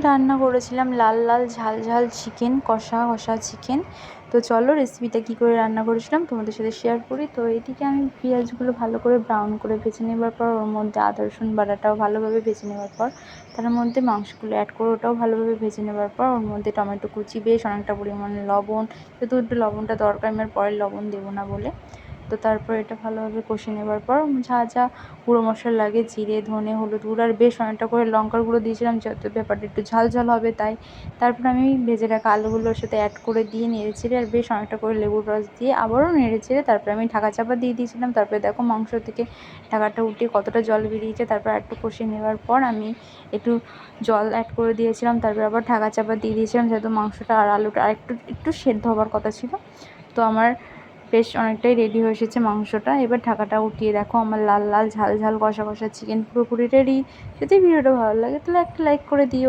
রান্না করেছিলাম লাল লাল ঝাল ঝাল চিকেন, কষা কষা চিকেন। তো চলো রেসিপিটা কী করে রান্না করেছিলাম তোমাদের সাথে শেয়ার করি। তো এদিকে আমি পেঁয়াজগুলো ভালো করে ব্রাউন করে ভেজে নেবার পর ওর মধ্যে আদা রসুন বাটাটাও ভালোভাবে ভেজে নেওয়ার পর তার মধ্যে মাংসগুলো অ্যাড করে ওটাও ভালোভাবে ভেজে নেবার পর ওর মধ্যে টমেটো কুচি, বেশ অনেকটা পরিমাণে লবণ, যেহেতু একটু লবণটা দরকার, আমি আর পরে লবণ দেবো না বলে। তো তারপর এটা ভালোভাবে কষে নেবার পর যা যা গুঁড়ো মশলা লাগে, জিরে, ধনে, হলুদ গুঁড়ো আর বেশ অনেকটা করে লঙ্কার গুঁড়ো দিয়েছিলাম, যাতে ব্যাপারটা একটু ঝাল ঝাল হবে তাই। তারপর আমি ভেজে রাখা আলুগুলোর সাথে অ্যাড করে দিয়ে নেড়েচেড়ে আর বেশ অনেকটা করে লেবুর রস দিয়ে আবারও নেড়েচেড়ে তারপরে আমি ঢাকা চাপা দিয়ে দিয়েছিলাম। তারপরে দেখো মাংস থেকে ঢাকাটা উঠিয়ে কতটা জল বেরিয়েছে। তারপর একটু কষে নেওয়ার পর আমি একটু জল অ্যাড করে দিয়েছিলাম। তারপরে আবার ঢাকা চাপা দিয়ে দিয়েছিলাম, যেহেতু মাংসটা আর আলুটা আর একটু সেদ্ধ হবার কথা ছিল। তো আমার বেশ অনেকটাই রেডি হয়ে এসেছে মাংসটা। এবার ঢাকাটা উঠিয়ে দেখো আমার লাল লাল ঝাল ঝাল কষা কষা চিকেন পুরোপুরি রেডি। যদি ভিডিওটা ভালো লাগে তাহলে একটা লাইক করে দিও।